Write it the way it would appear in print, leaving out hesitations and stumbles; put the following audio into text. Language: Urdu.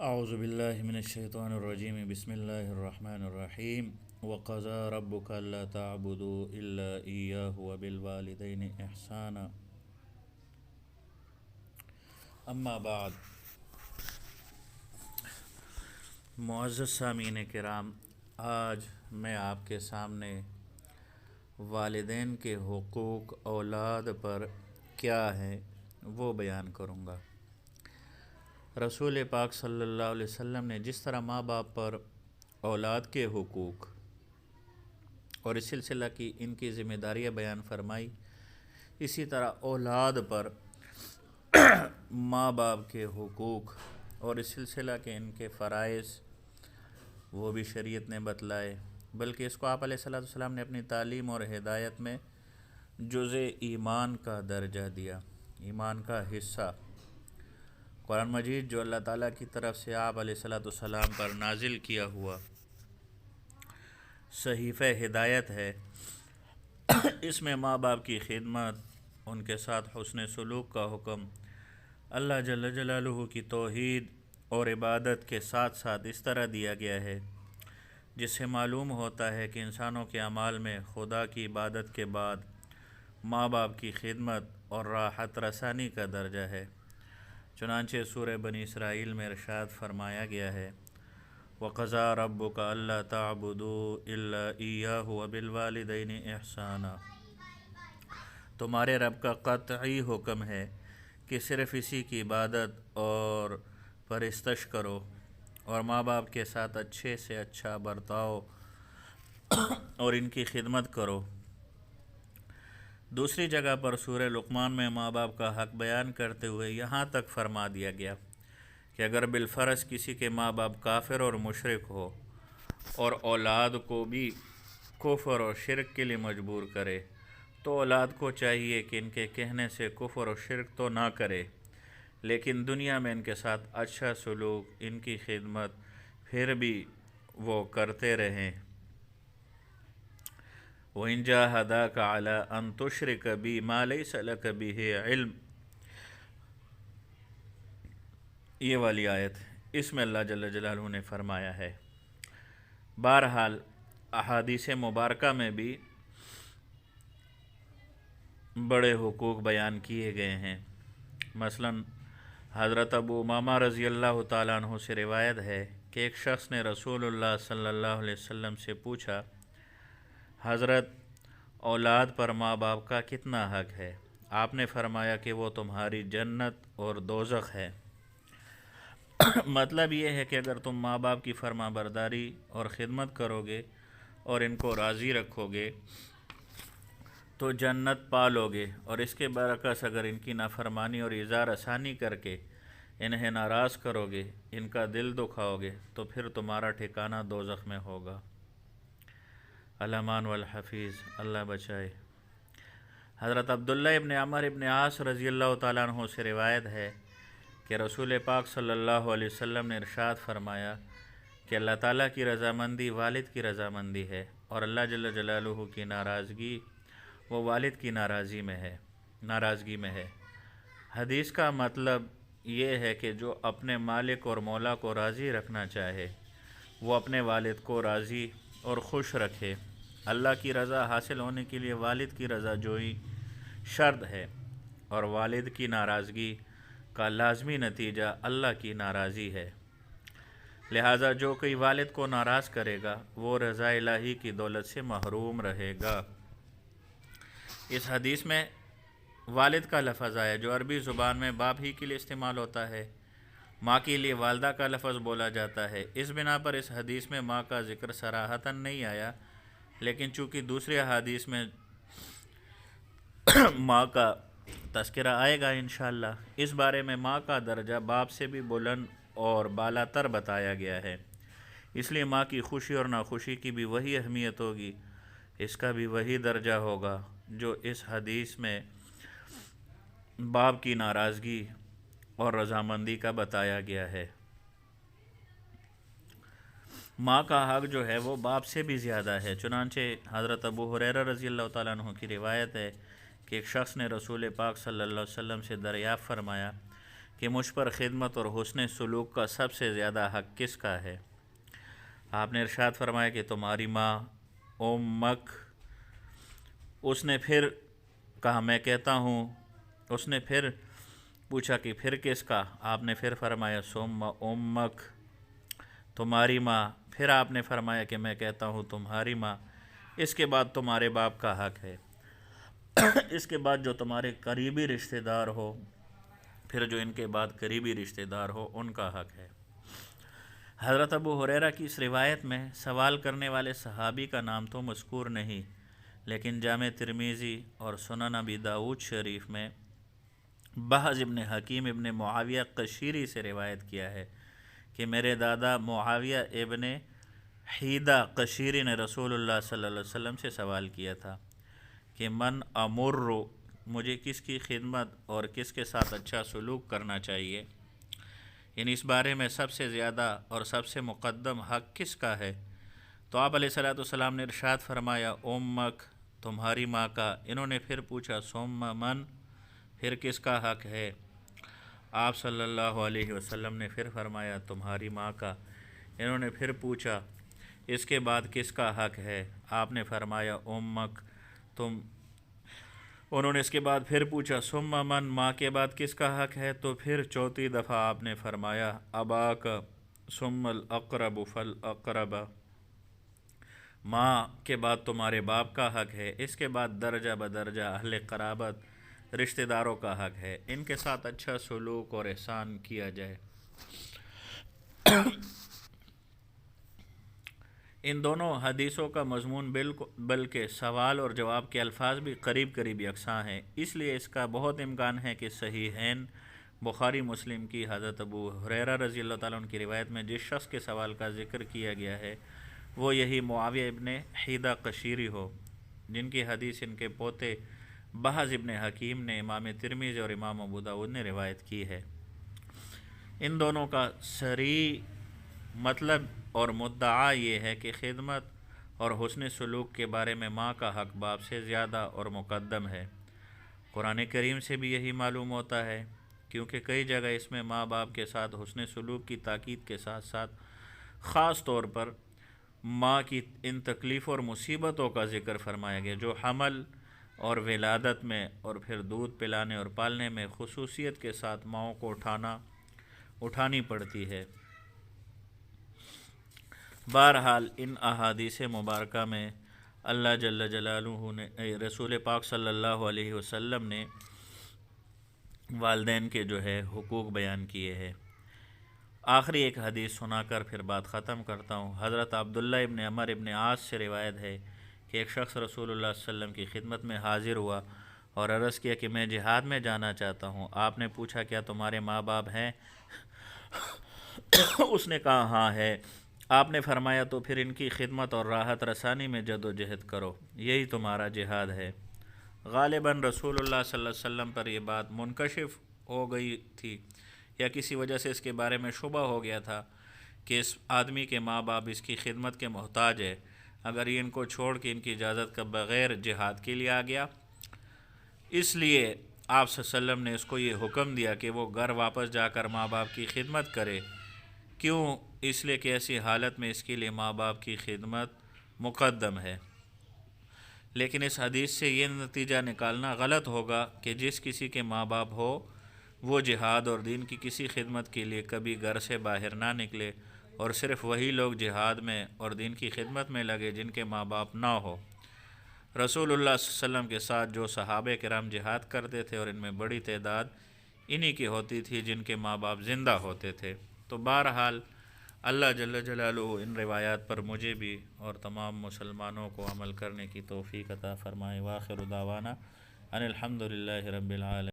اعوذ باللہ من الشیطان الرجیم بسم اللہ الرحمن الرحیم وقضى ربك الا تعبدوا الا اياه وبالوالدین احسانا اما بعد معزز سامعین کرام، آج میں آپ کے سامنے والدین کے حقوق اولاد پر کیا ہیں وہ بیان کروں گا۔ رسول پاک صلی اللہ علیہ وسلم نے جس طرح ماں باپ پر اولاد کے حقوق اور اس سلسلہ کی ان کی ذمہ داریاں بیان فرمائی، اسی طرح اولاد پر ماں باپ کے حقوق اور اس سلسلہ کے ان کے فرائض وہ بھی شریعت نے بتلائے، بلکہ اس کو آپ علیہ الصلوۃ والسلام نے اپنی تعلیم اور ہدایت میں جزء ایمان کا درجہ دیا، ایمان کا حصہ۔ قرآن مجید جو اللہ تعالیٰ کی طرف سے آپ علیہ الصلوۃ والسلام پر نازل کیا ہوا صحیفہ ہدایت ہے، اس میں ماں باپ کی خدمت، ان کے ساتھ حسن سلوک کا حکم، اللہ جل جلالہ کی توحید اور عبادت کے ساتھ ساتھ اس طرح دیا گیا ہے جس سے معلوم ہوتا ہے کہ انسانوں کے اعمال میں خدا کی عبادت کے بعد ماں باپ کی خدمت اور راحت رسانی کا درجہ ہے۔ چنانچہ سورہ بنی اسرائیل میں ارشاد فرمایا گیا ہے، وَقَضَى رَبُّكَ أَلَّا تَعْبُدُوا إِلَّا إِيَّاهُ وَبِالْوَالِدَيْنِ إِحْسَانًا، تمہارے رب کا قطعی حکم ہے کہ صرف اسی کی عبادت اور پرستش کرو اور ماں باپ کے ساتھ اچھے سے اچھا برتاؤ اور ان کی خدمت کرو۔ دوسری جگہ پر سورہ لقمان میں ماں باپ کا حق بیان کرتے ہوئے یہاں تک فرما دیا گیا کہ اگر بالفرض کسی کے ماں باپ کافر اور مشرک ہو اور اولاد کو بھی کفر اور شرک کے لیے مجبور کرے تو اولاد کو چاہیے کہ ان کے کہنے سے کفر اور شرک تو نہ کرے، لیکن دنیا میں ان کے ساتھ اچھا سلوک، ان کی خدمت پھر بھی وہ کرتے رہیں۔ وَإِن جَاهَدَاكَ عَلَىٰ أَن تُشْرِكَ بِي مَا لَيْسَ لَكَ بِهِ عِلْمٌ، یہ والی آیت اس میں اللہ جل جلالہ نے فرمایا ہے۔ بہرحال احادیث مبارکہ میں بھی بڑے حقوق بیان کیے گئے ہیں۔ مثلا حضرت ابو امامہ رضی اللہ تعالیٰ عنہ سے روایت ہے کہ ایک شخص نے رسول اللہ صلی اللہ علیہ وسلم سے پوچھا، حضرت اولاد پر ماں باپ کا کتنا حق ہے؟ آپ نے فرمایا کہ وہ تمہاری جنت اور دوزخ ہے۔ مطلب یہ ہے کہ اگر تم ماں باپ کی فرما برداری اور خدمت کرو گے اور ان کو راضی رکھو گے تو جنت پالو گے، اور اس کے برعکس اگر ان کی نافرمانی اور اظہار ثانی کر کے انہیں ناراض کرو گے، ان کا دل دکھاؤ گے تو پھر تمہارا ٹھکانہ دوزخ میں ہوگا۔ الامان والحفیظ، اللہ بچائے۔ حضرت عبداللہ ابن عمر ابن عاص رضی اللہ تعالیٰ عنہ سے روایت ہے کہ رسول پاک صلی اللہ علیہ وسلم نے ارشاد فرمایا کہ اللہ تعالیٰ کی رضامندی والد کی رضامندی ہے، اور اللہ جل جلالہ کی ناراضگی وہ والد کی ناراضگی میں ہے۔ حدیث کا مطلب یہ ہے کہ جو اپنے مالک اور مولا کو راضی رکھنا چاہے وہ اپنے والد کو راضی اور خوش رکھے۔ اللہ کی رضا حاصل ہونے کے لیے والد کی رضا جوئی شرط ہے، اور والد کی ناراضگی کا لازمی نتیجہ اللہ کی ناراضی ہے۔ لہٰذا جو کوئی والد کو ناراض کرے گا وہ رضا الہی کی دولت سے محروم رہے گا۔ اس حدیث میں والد کا لفظ آیا جو عربی زبان میں باپ ہی کے لیے استعمال ہوتا ہے، ماں کے لیے والدہ کا لفظ بولا جاتا ہے۔ اس بنا پر اس حدیث میں ماں کا ذکر صراحتاً نہیں آیا، لیکن چونکہ دوسرے حدیث میں ماں کا تذکرہ آئے گا انشاءاللہ، اس بارے میں ماں کا درجہ باپ سے بھی بلند اور بالا تر بتایا گیا ہے، اس لیے ماں کی خوشی اور ناخوشی کی بھی وہی اہمیت ہوگی، اس کا بھی وہی درجہ ہوگا جو اس حدیث میں باپ کی ناراضگی اور رضامندی کا بتایا گیا ہے۔ ماں کا حق جو ہے وہ باپ سے بھی زیادہ ہے، چنانچہ حضرت ابو ہریرہ رضی اللہ تعالیٰ عنہ کی روایت ہے کہ ایک شخص نے رسول پاک صلی اللہ علیہ وسلم سے دریافت فرمایا کہ مجھ پر خدمت اور حسن سلوک کا سب سے زیادہ حق کس کا ہے؟ آپ نے ارشاد فرمایا کہ تمہاری ماں امک۔ اس نے پھر کہا میں کہتا ہوں۔ اس نے پھر پوچھا کہ پھر کس کا؟ آپ نے پھر فرمایا ثم امک، تمہاری ماں۔ پھر آپ نے فرمایا کہ میں کہتا ہوں تمہاری ماں، اس کے بعد تمہارے باپ کا حق ہے، اس کے بعد جو تمہارے قریبی رشتہ دار ہو، پھر جو ان کے بعد قریبی رشتہ دار ہو ان کا حق ہے۔ حضرت ابو ہریرہ کی اس روایت میں سوال کرنے والے صحابی کا نام تو مذکور نہیں، لیکن جامع ترمذی اور سنن ابی داؤد شریف میں بہز ابن حکیم ابن معاویہ قشیری سے روایت کیا ہے کہ میرے دادا معاویہ ابن حیدہ قشیری نے رسول اللہ صلی اللہ علیہ وسلم سے سوال کیا تھا کہ من امر، مجھے کس کی خدمت اور کس کے ساتھ اچھا سلوک کرنا چاہیے، یعنی اس بارے میں سب سے زیادہ اور سب سے مقدم حق کس کا ہے؟ تو آپ علیہ الصلوۃ والسلام نے ارشاد فرمایا امک، تمہاری ماں کا۔ انہوں نے پھر پوچھا ثم من، پھر کس کا حق ہے؟ آپ صلی اللہ علیہ وسلم نے پھر فرمایا تمہاری ماں کا۔ انہوں نے پھر پوچھا اس کے بعد کس کا حق ہے؟ آپ نے فرمایا امک، تم۔ انہوں نے اس کے بعد پھر پوچھا ثم من، ماں کے بعد کس کا حق ہے؟ تو پھر چوتھی دفعہ آپ نے فرمایا اباک ثم الاقرب فالاقرب، ماں کے بعد تمہارے باپ کا حق ہے، اس کے بعد درجہ بدرجہ اہل قرابت رشتہ داروں کا حق ہے، ان کے ساتھ اچھا سلوک اور احسان کیا جائے۔ ان دونوں حدیثوں کا مضمون بلکہ سوال اور جواب کے الفاظ بھی قریب قریب یکساں ہیں، اس لیے اس کا بہت امکان ہے کہ صحیحین بخاری مسلم کی حضرت ابو ہریرہ رضی اللہ تعالیٰ عنہ کی روایت میں جس شخص کے سوال کا ذکر کیا گیا ہے وہ یہی معاویہ ابن حیدہ قشیری ہو، جن کی حدیث ان کے پوتے بہز ابن حکیم نے امام ترمذی اور امام ابو داؤد نے روایت کی ہے۔ ان دونوں کا صریح مطلب اور مدعا یہ ہے کہ خدمت اور حسن سلوک کے بارے میں ماں کا حق باپ سے زیادہ اور مقدم ہے۔ قرآن کریم سے بھی یہی معلوم ہوتا ہے، کیونکہ کئی جگہ اس میں ماں باپ کے ساتھ حسن سلوک کی تاکید کے ساتھ ساتھ خاص طور پر ماں کی ان تکلیف اور مصیبتوں کا ذکر فرمایا گیا جو حمل اور ولادت میں اور پھر دودھ پلانے اور پالنے میں خصوصیت کے ساتھ ماؤں کو اٹھانی پڑتی ہے۔ بہرحال ان احادیث مبارکہ میں اللہ جل جلالہ نے رسول پاک صلی اللہ علیہ وسلم نے والدین کے جو ہے حقوق بیان کیے ہیں۔ آخری ایک حدیث سنا کر پھر بات ختم کرتا ہوں۔ حضرت عبداللہ ابن عمر ابن عاص سے روایت ہے کہ ایک شخص رسول اللہ صلی اللہ علیہ وسلم کی خدمت میں حاضر ہوا اور عرض کیا کہ میں جہاد میں جانا چاہتا ہوں۔ آپ نے پوچھا کیا تمہارے ماں باپ ہیں؟ اس نے کہا ہاں ہے۔ آپ نے فرمایا تو پھر ان کی خدمت اور راحت رسانی میں جد و جہد کرو، یہی تمہارا جہاد ہے۔ غالباً رسول اللہ صلی اللہ علیہ وسلم پر یہ بات منکشف ہو گئی تھی یا کسی وجہ سے اس کے بارے میں شبہ ہو گیا تھا کہ اس آدمی کے ماں باپ اس کی خدمت کے محتاج ہے، اگر یہ ان کو چھوڑ کے ان کی اجازت کا بغیر جہاد کے لیے آ گیا۔ اس لیے آپ صلی اللہ علیہ وسلم نے اس کو یہ حکم دیا کہ وہ گھر واپس جا کر ماں باپ کی خدمت کرے۔ کیوں؟ اس لیے کہ ایسی حالت میں اس کے لیے ماں باپ کی خدمت مقدم ہے۔ لیکن اس حدیث سے یہ نتیجہ نکالنا غلط ہوگا کہ جس کسی کے ماں باپ ہو وہ جہاد اور دین کی کسی خدمت کے لیے کبھی گھر سے باہر نہ نکلے، اور صرف وہی لوگ جہاد میں اور دین کی خدمت میں لگے جن کے ماں باپ نہ ہو۔ رسول اللہ صلی اللہ علیہ وسلم کے ساتھ جو صحابہ کرام جہاد کرتے تھے اور ان میں بڑی تعداد انہی کی ہوتی تھی جن کے ماں باپ زندہ ہوتے تھے۔ تو بہرحال اللہ جل جلالہ ان روایات پر مجھے بھی اور تمام مسلمانوں کو عمل کرنے کی توفیق عطا فرمائے۔ وآخر دعوانا ان الحمد للہ رب العالمین۔